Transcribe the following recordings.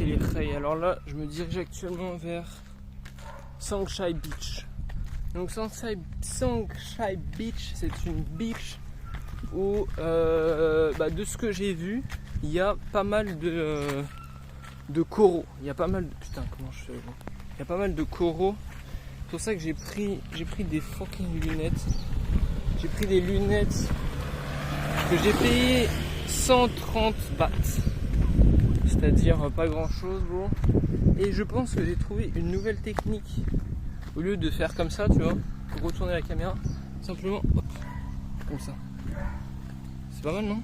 et les rails. Alors là, je me dirige actuellement vers Sangshay Beach. Donc Sangshay Beach, c'est une beach où, de ce que j'ai vu, il y a pas mal de coraux. Il y a pas mal de... Putain, comment je fais? Il y a pas mal de coraux. C'est pour ça que j'ai pris des fucking lunettes. J'ai pris des lunettes que j'ai payé 130 bahts. C'est-à-dire pas grand chose, bro. Et je pense que j'ai trouvé une nouvelle technique. Au lieu de faire comme ça, tu vois, pour retourner la caméra, simplement, hop, comme ça. C'est pas mal, non?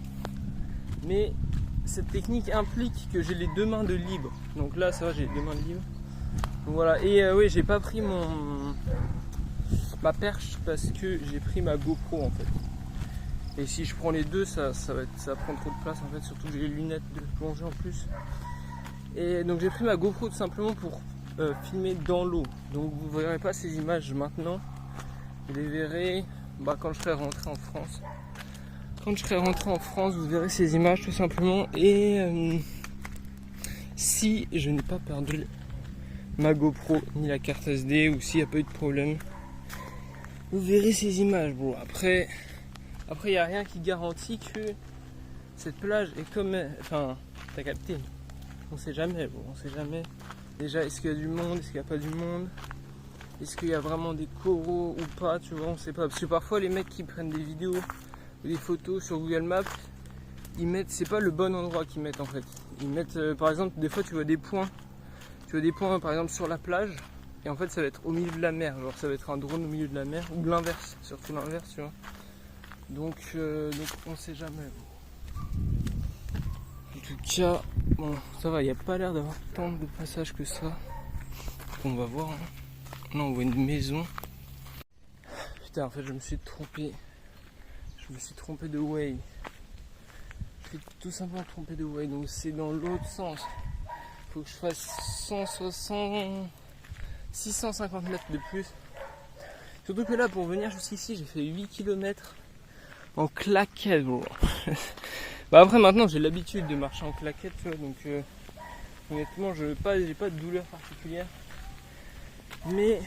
Mais cette technique implique que j'ai les deux mains de libre. Donc là, ça va, j'ai les deux mains de libre. Donc voilà, et oui, j'ai pas pris ma perche parce que j'ai pris ma GoPro en fait. Et si je prends les deux, ça va prendre trop de place en fait, surtout que j'ai les lunettes de plongée en plus. Et donc j'ai pris ma GoPro tout simplement pour filmer dans l'eau. Donc vous ne verrez pas ces images maintenant. Vous les verrez quand je serai rentré en France. Quand je serai rentré en France, vous verrez ces images tout simplement. Et si je n'ai pas perdu ma GoPro ni la carte SD ou s'il n'y a pas eu de problème, vous verrez ces images. Bon, après il n'y a rien qui garantit que cette plage est comme... Enfin, t'as capté. On sait jamais, bon, on sait jamais. Déjà, est-ce qu'il y a du monde, est-ce qu'il n'y a pas du monde? Est-ce qu'il y a vraiment des coraux ou pas, tu vois, on sait pas. Parce que parfois, les mecs qui prennent des vidéos ou des photos sur Google Maps, ils mettent... C'est pas le bon endroit qu'ils mettent en fait. Ils mettent, par exemple, des fois, tu vois des points. Tu vois des points, par exemple, sur la plage. Et en fait, ça va être au milieu de la mer. Genre, ça va être un drone au milieu de la mer. Ou l'inverse, surtout l'inverse, tu vois. Donc on sait jamais. En tout cas, bon, ça va, il n'y a pas l'air d'avoir tant de passages que ça. On va voir. Hein. Là, on voit une maison. Putain, en fait, je me suis trompé. Je me suis trompé de way. Je suis tout simplement trompé de way. Donc, c'est dans l'autre sens. Faut que je fasse 650 mètres de plus. Surtout que là, pour venir jusqu'ici, j'ai fait 8 km. En claquette, bro. Après maintenant j'ai l'habitude de marcher en claquette, tu vois, donc honnêtement j'ai pas de douleur particulière. Mais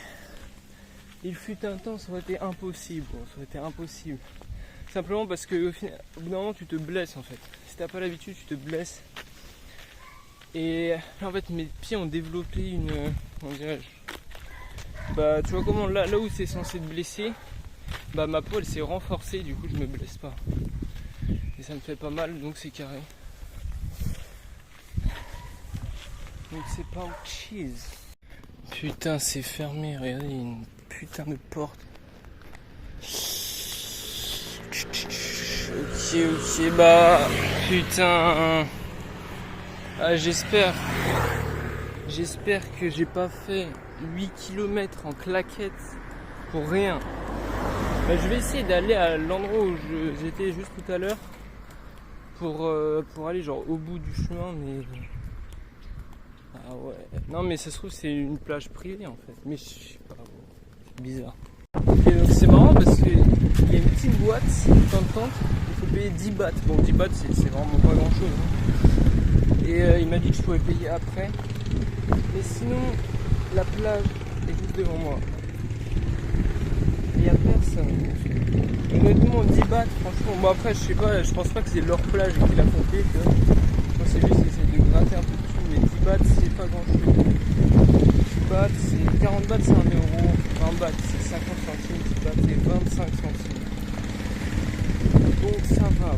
il fut un temps, ça aurait été impossible, bro. Ça aurait été impossible. Simplement parce que au bout d'un moment tu te blesses en fait. Si t'as pas l'habitude, tu te blesses. Et là, en fait mes pieds ont développé une... comment dirais-je, tu vois comment là où c'est censé te blesser, ma peau elle s'est renforcée, du coup je me blesse pas. Et ça me fait pas mal, donc c'est carré. Donc c'est pas au cheese. Putain, c'est fermé, regardez, il y a une putain de porte. Ok, putain. J'espère que j'ai pas fait 8 km en claquette pour rien. Je vais essayer d'aller à l'endroit où j'étais juste tout à l'heure pour aller genre au bout du chemin, mais ah ouais, non mais ça se trouve c'est une plage privée en fait, mais je sais pas, c'est bizarre. Et donc c'est marrant parce qu'il y a une petite boîte dans le tente, il faut payer 10 bahts. Bon 10 bahts c'est vraiment pas grand chose hein. Et il m'a dit que je pouvais payer après, mais sinon la plage est juste devant moi. Il n'y a personne. Honnêtement 10 bahts franchement, après je sais pas, je pense pas que c'est leur plage qui l'a compté, tu vois. Moi c'est juste essayer de gratter un peu dessus, mais 10 bahts c'est pas grand chose. 10 bahts c'est 40 bahts c'est 1 euro, 20 bahts c'est 50 centimes, 10 bahts c'est 25 centimes. Donc ça va.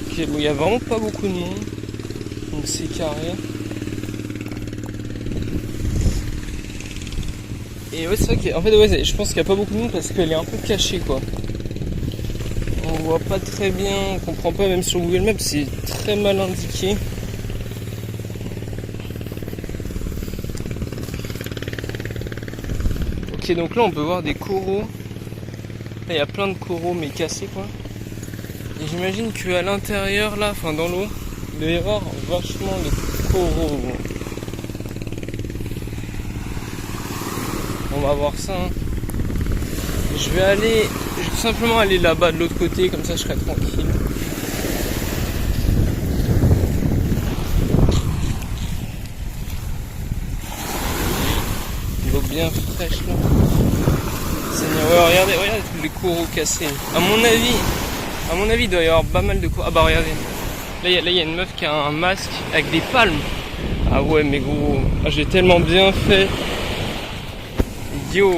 Ok, bon il y a vraiment pas beaucoup de monde. Donc c'est carré. Et ouais, c'est vrai qu'en fait, ouais, je pense qu'il n'y a pas beaucoup de monde parce qu'elle est un peu cachée, quoi. On voit pas très bien, on comprend pas, même sur Google Maps, c'est très mal indiqué. Ok, donc là, on peut voir des coraux. Là, il y a plein de coraux, mais cassés, quoi. Et j'imagine qu'à l'intérieur, là, enfin dans l'eau, il doit y avoir vachement de coraux. On va voir ça. Hein. Je vais tout simplement aller là-bas de l'autre côté, comme ça je serai tranquille. L'eau bien fraîche là. Seigneur, ouais, regardez tous les coraux cassés. À mon avis, il doit y avoir pas mal de coraux. Ah bah regardez. Là, il y a une meuf qui a un masque avec des palmes. Ah ouais, mais gros, j'ai tellement bien fait. Yo,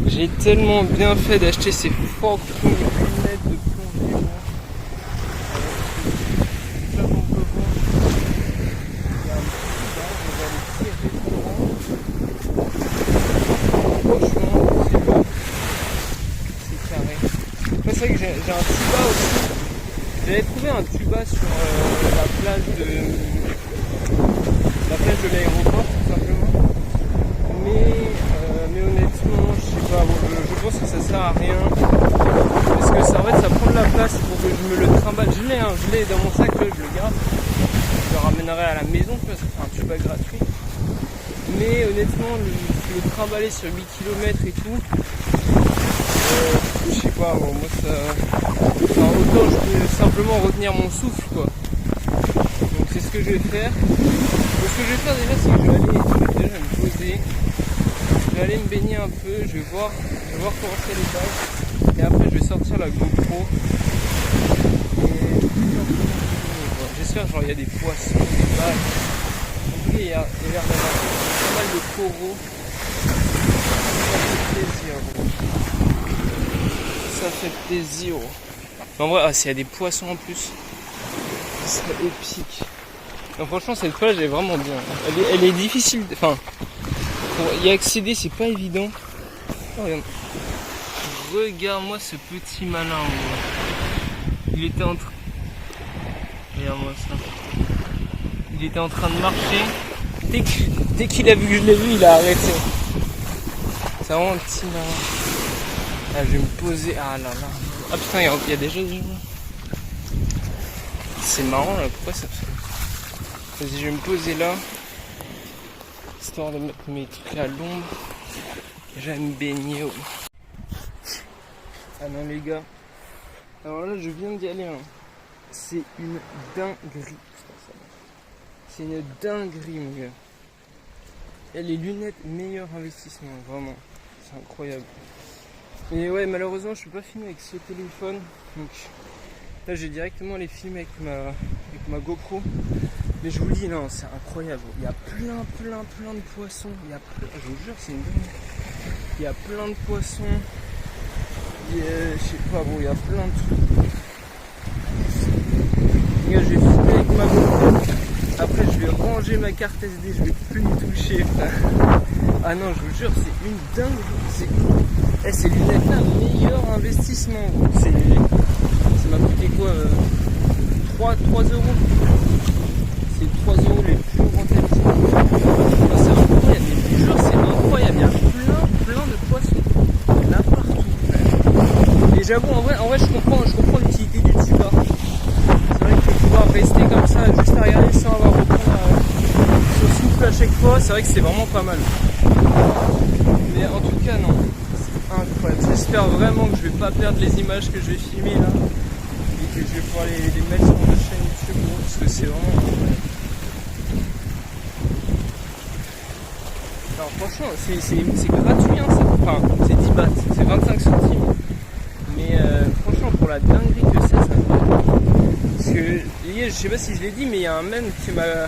j'ai tellement bien fait d'acheter ces fucking lunettes de plongée. Là, on peut voir. Il y a un petit bar, on va aller tirer franchement, c'est carré. C'est vrai que j'ai un tuba aussi. J'avais trouvé un tuba sur la plage de l'aéroport, tout simplement. Mais honnêtement, je sais pas, je pense que ça sert à rien. Parce que ça, en fait, ça prend de la place pour que je me le trimballe. Je l'ai dans mon sac, là, je le garde. Je le ramènerai à la maison, tu vois, ça fait un tuba gratuit. Mais honnêtement, le trimballer sur 8 km et tout, je sais pas, bon, moi ça. Enfin, autant je peux simplement retenir mon souffle, quoi. Donc c'est ce que je vais faire. Donc, ce que je vais faire déjà, c'est que je vais déjà me poser. Je vais aller me baigner un peu, je vais voir comment c'est les bases. Et après je vais sortir la GoPro. Et j'espère genre il y a des poissons, des balles. En tout cas il y a l'air d'avoir pas mal de coraux. Ça fait plaisir, gros. Ça fait plaisir. En vrai, s'il y a des poissons en plus, c'est épique. Donc franchement cette plage est vraiment bien. Elle est difficile, enfin pour y accéder c'est pas évident. Oh, regarde-moi ce petit malin. Il était en train. Regarde-moi ça. Il était en train de marcher. Dès qu'il a vu que je l'ai vu, il a arrêté. C'est vraiment un petit malin. Ah, je vais me poser. Ah là là. Ah putain, il y a déjà des gens. C'est marrant là, pourquoi ça fait. Vas-y, je vais me poser là. Histoire de mettre mes trucs à l'ombre. Je vais me baigner. Ah non les gars. Alors là je viens d'y aller. Hein. C'est une dinguerie. C'est une dinguerie mon gars. Et les lunettes, meilleur investissement, vraiment. C'est incroyable. Et ouais, malheureusement je peux pas filmer avec ce téléphone. Donc là j'ai directement les filmer avec ma GoPro. Mais je vous le dis, non, c'est incroyable. Il y a plein de poissons. Je vous jure, c'est une dingue. Il y a plein de poissons. Je sais pas, bon, il y a plein de trucs. Les gars, je vais filmer avec ma GoPro. Après, je vais ranger ma carte SD. Je vais plus y toucher, frère. Ah non, je vous jure, c'est une dingue. Ces lunettes-là, meilleur investissement. Ça m'a coûté quoi 3 euros. C'est 3 euros les plus rentabilisés. C'est incroyable, mais je jure, c'est incroyable. Il y a plein de poissons. Là partout. Et j'avoue, en vrai, je comprends l'utilité du tuba. C'est vrai que pouvoir rester comme ça, juste à regarder sans avoir reprendre son souffle à chaque fois, c'est vrai que c'est vraiment pas mal. Mais en tout cas, non. C'est incroyable. J'espère vraiment que je vais pas perdre les images que je vais filmer là. Et que je vais pouvoir les mettre sur ma chaîne YouTube, parce que c'est vraiment incroyable. Alors franchement, c'est gratuit, hein, enfin c'est 10 bahts, c'est 25 centimes. Mais franchement, pour la dinguerie que c'est, ça me fait. Parce que, je sais pas si je l'ai dit, mais il y a un mec qui m'a.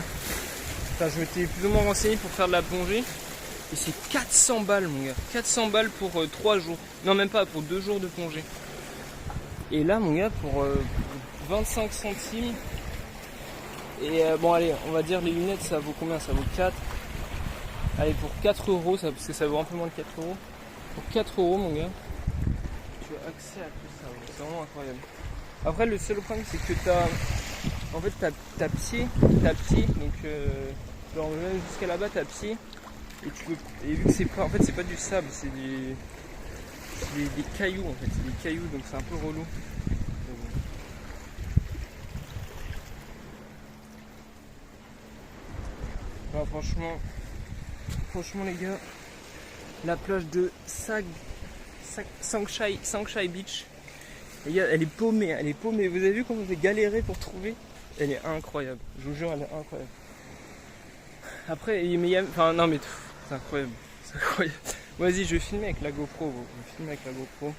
Enfin, je m'étais plus ou moins renseigné pour faire de la plongée. Et c'est 400 balles, mon gars. 400 balles pour 3 jours. Non, même pas, pour 2 jours de plongée. Et là, mon gars, pour 25 centimes. Et bon, allez, on va dire les lunettes, ça vaut combien? Ça vaut 4. Allez, pour 4 euros, parce que ça vaut un peu moins de 4 euros. Pour 4 euros, mon gars, tu as accès à tout ça. C'est vraiment incroyable. Après, le seul problème, c'est que t'as pied. Donc, genre, même jusqu'à là-bas, t'as pied. Et vu que c'est pas, en fait, c'est pas du sable, c'est des cailloux, en fait. C'est des cailloux, donc c'est un peu relou. Alors, franchement les gars, la plage de Sangshan Beach. Les gars, elle est paumée, elle est paumée. Vous avez vu comment j'ai galéré pour trouver? Elle est incroyable, je vous jure, elle est incroyable. Après, mais il y a... Enfin, non mais... C'est incroyable, c'est incroyable. Vas-y, je vais filmer avec la GoPro, je vais filmer avec la GoPro.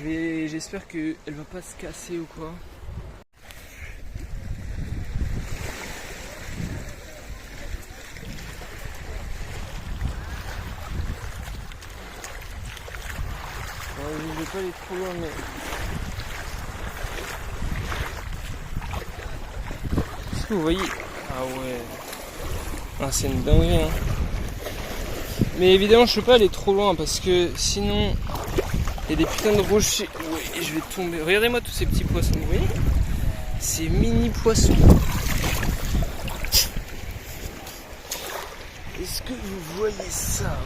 J'espère qu'elle va pas se casser ou quoi. Je vais pas aller trop loin, mais... Est-ce que vous voyez? Ah ouais. Ah, c'est une dinguerie, hein. Mais évidemment, je peux pas aller trop loin parce que sinon, il y a des putains de rochers. Ouais, je vais tomber. Regardez-moi tous ces petits poissons, vous voyez? Ces mini poissons. Est-ce que vous voyez ça?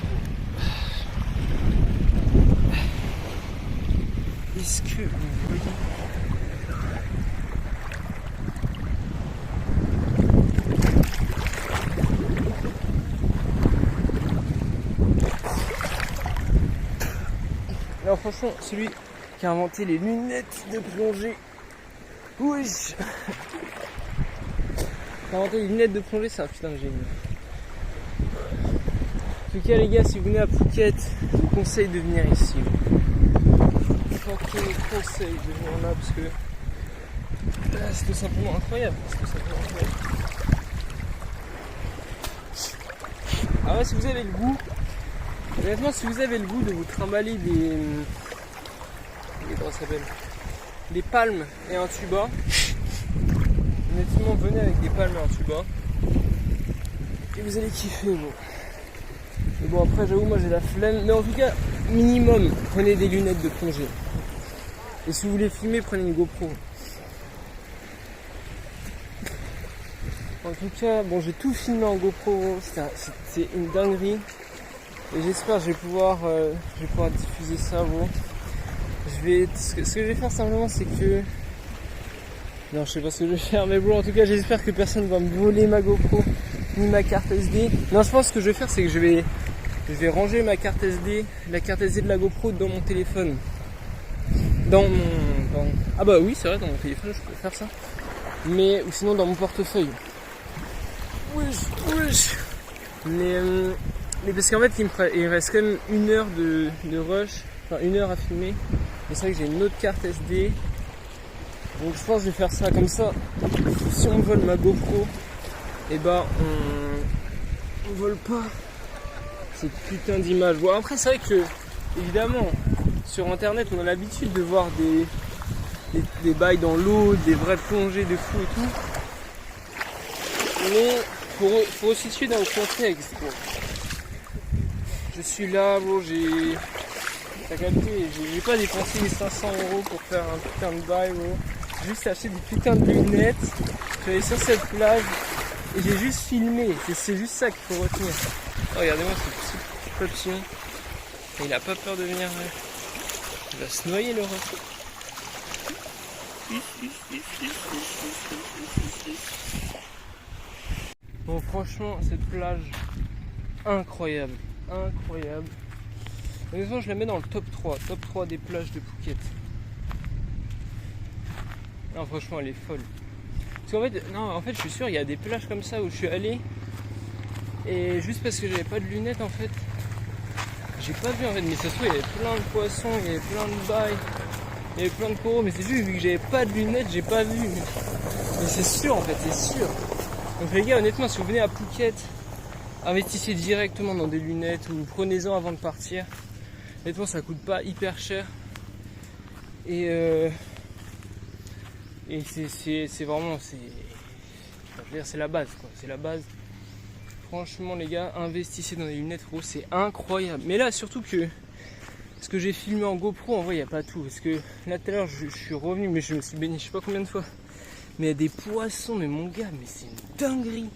Est-ce que vous voyez? Alors franchement, celui qui a inventé les lunettes de plongée, oui, qui a inventé les lunettes de plongée, c'est un putain de génie. En tout cas les gars, si vous venez à Phuket, je vous conseille de venir ici. Fucking conseille de venir là parce que là, c'est tout simplement incroyable. Ah ouais, si vous avez le goût, honnêtement, si vous avez le goût de vous trimballer des palmes et un tuba, honnêtement, venez avec des palmes et un tuba et vous allez kiffer, bon. Mais bon, après, j'avoue, moi j'ai la flemme, mais en tout cas, minimum, prenez des lunettes de plongée. Et si vous voulez filmer, prenez une GoPro. En tout cas, bon, j'ai tout filmé en GoPro, c'est une dinguerie. Et j'espère que je vais pouvoir diffuser ça, bon. Ce que je vais faire simplement, c'est que... Non, je sais pas ce que je vais faire, mais bon, en tout cas, j'espère que personne va me voler ma GoPro, ni ma carte SD. Non, je pense que ce que je vais faire, c'est que je vais ranger ma carte SD, la carte SD de la GoPro dans mon téléphone. Ah bah oui, c'est vrai, dans mon téléphone, je peux faire ça. Mais, ou sinon dans mon portefeuille. Wesh. Mais parce qu'en fait, il me reste quand même 1 heure de rush, enfin 1 heure à filmer. Et c'est vrai que j'ai une autre carte SD. Donc je pense que je vais faire ça comme ça. Si on vole ma GoPro, et bah on vole pas cette putain d'image. Bon, après c'est vrai que, évidemment, sur internet on a l'habitude de voir des bails dans l'eau, des vraies plongées de fou et tout. Mais faut resituer dans le contexte. Bon. Je suis là, bon, t'as capté, j'ai pas dépensé les 500 € pour faire un putain de bail, bon. J'ai juste acheté des putains de lunettes. Je suis allé sur cette plage et j'ai juste filmé. C'est juste ça qu'il faut retenir. Oh, regardez-moi ce petit papillon. Il a pas peur de venir. Il va se noyer, le rat. Bon, franchement, cette plage, incroyable. Incroyable. Honnêtement, je la mets dans le top 3 des plages de Phuket. Non, franchement, elle est folle. Parce qu'en fait, non, en fait, je suis sûr, il y a des plages comme ça où je suis allé. Et juste parce que j'avais pas de lunettes, en fait, j'ai pas vu, en fait. Mais ça se trouve, il y avait plein de poissons, il y avait plein de bails, il y avait plein de coraux. Mais c'est juste, vu que j'avais pas de lunettes, j'ai pas vu. Mais c'est sûr, en fait, c'est sûr. Donc les gars, honnêtement, si vous venez à Phuket, investissez directement dans des lunettes ou prenez-en avant de partir. Honnêtement, ça coûte pas hyper cher. Et c'est vraiment, c'est la base, quoi. C'est la base. Franchement, les gars, investissez dans des lunettes, gros, c'est incroyable. Mais là, surtout que ce que j'ai filmé en GoPro, en vrai, il n'y a pas tout. Parce que là, tout à l'heure, je suis revenu, mais je me suis baigné je sais pas combien de fois. Mais il y a des poissons, mais mon gars, mais c'est une dinguerie.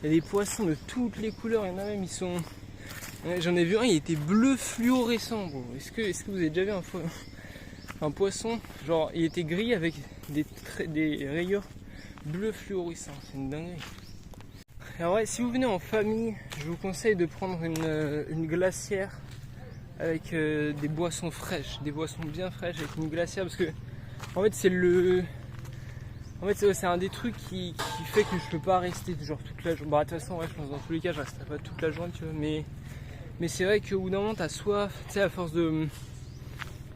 Il y a des poissons de toutes les couleurs, il y en a même, ils sont... J'en ai vu un, il était bleu fluorescent, bro. Est-ce que vous avez déjà vu un poisson, genre, il était gris avec des rayures bleu fluorescent, c'est une dinguerie. Alors ouais, si vous venez en famille, je vous conseille de prendre une glacière avec des boissons fraîches, des boissons bien fraîches avec une glacière, parce que en fait c'est un des trucs qui fait que je peux pas rester genre toute la journée. Bah de toute façon ouais, je pense dans tous les cas je resterai pas toute la journée, tu vois, mais c'est vrai qu'au bout d'un moment t'as soif, tu sais, à force de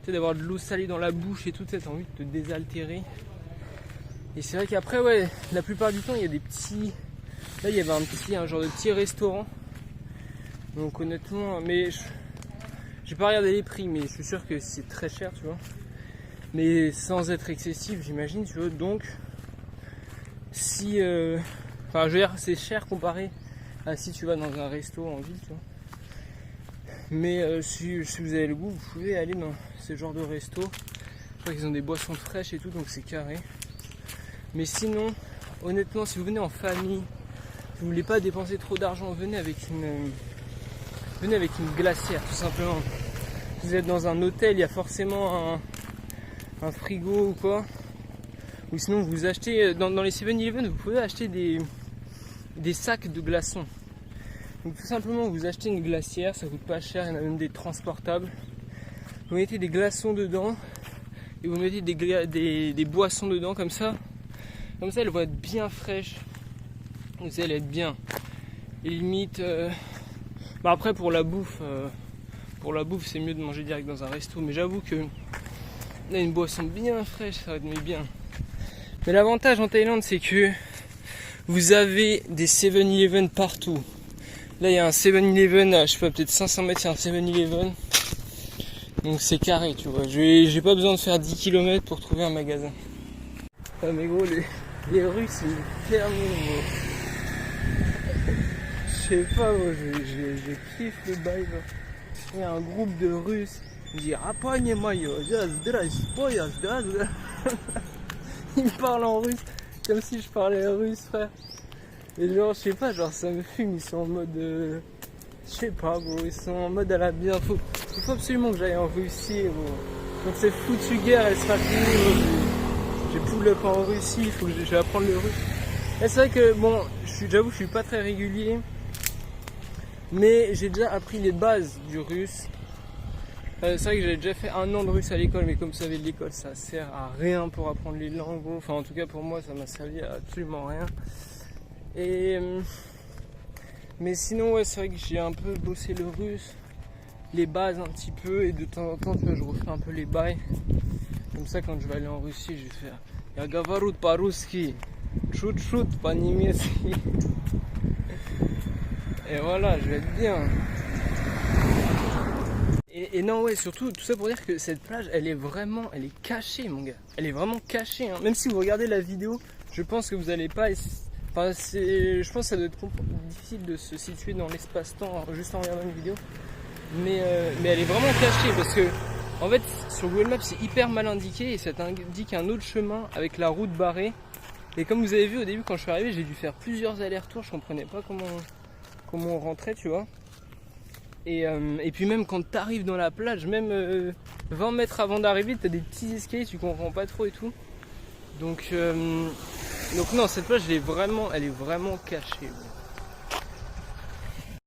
d'avoir de l'eau salée dans la bouche et tout, tu sais, t'as envie de te désaltérer. Et c'est vrai qu'après ouais, la plupart du temps il y a des petits, là il y avait un genre de petit restaurant, donc honnêtement, mais j'ai pas regardé les prix, mais je suis sûr que c'est très cher, tu vois, mais sans être excessif j'imagine, tu vois. Donc si enfin je veux dire c'est cher comparé à si tu vas dans un resto en ville, tu vois. Mais si vous avez le goût, vous pouvez aller dans ce genre de resto. Je crois qu'ils ont des boissons fraîches et tout, donc c'est carré. Mais sinon, honnêtement, si vous venez en famille, si vous voulez pas dépenser trop d'argent, venez avec une glacière, tout simplement. Si vous êtes dans un hôtel, il y a forcément un frigo ou quoi. Ou sinon, vous achetez dans les 7-Eleven, vous pouvez acheter des sacs de glaçons. Donc tout simplement vous achetez une glacière, ça coûte pas cher, il y en a même des transportables. Vous mettez des glaçons dedans et vous mettez des boissons dedans comme ça elles vont être bien fraîches. Vous allez être bien. Et limite, bah après pour la bouffe c'est mieux de manger direct dans un resto, mais j'avoue que là une boisson bien fraîche ça va être bien. Mais l'avantage en Thaïlande c'est que vous avez des 7-Eleven partout. Là il y a un 7-Eleven, je sais pas, peut-être 500 mètres, il y a un 7-Eleven. Donc c'est carré, tu vois. J'ai pas besoin de faire 10 km pour trouver un magasin. Ah mais gros, les Russes ils ferment, gros. Je sais pas, moi, je kiffe le bail. Il y a un groupe de Russes. Ils disent ils me parlent en russe, comme si je parlais russe, frère. Et genre, je sais pas, genre ça me fume, ils sont en mode. Je sais pas, gros, ils sont en mode à la bien. Il faut absolument que j'aille en Russie, gros. Donc cette foutue guerre, elle sera finie, gros. J'ai pull up en Russie, il faut que je vais apprendre le russe. Et c'est vrai que, bon, j'avoue, je suis pas très régulier. Mais j'ai déjà appris les bases du russe. C'est vrai que j'avais déjà fait 1 an de russe à l'école, mais comme vous savez, l'école ça sert à rien pour apprendre les langues. Enfin, en tout cas pour moi, ça m'a servi à absolument rien. Mais sinon, ouais, c'est vrai que j'ai un peu bossé le russe, les bases un petit peu, et de temps en temps, tu vois, je refais un peu les bails. Comme ça, quand je vais aller en Russie, je vais faire Я говорю по-русски, чуть-чуть по-немецки. Et voilà, je vais être bien. Et non, ouais, surtout, tout ça pour dire que cette plage, elle est cachée, mon gars. Elle est vraiment cachée, hein. Même si vous regardez la vidéo, je pense que vous n'allez pas... Enfin, je pense que ça doit être difficile de se situer dans l'espace-temps juste en regardant une vidéo. Mais elle est vraiment cachée parce que, en fait, sur Google Maps, c'est hyper mal indiqué et ça t'indique un autre chemin avec la route barrée. Et comme vous avez vu au début, quand je suis arrivé, j'ai dû faire plusieurs allers-retours. Je comprenais pas comment on rentrait, tu vois. Et puis même quand tu arrives dans la plage, même 20 mètres avant d'arriver, tu as des petits escaliers, tu comprends pas trop et tout. Donc non, cette plage elle est vraiment cachée.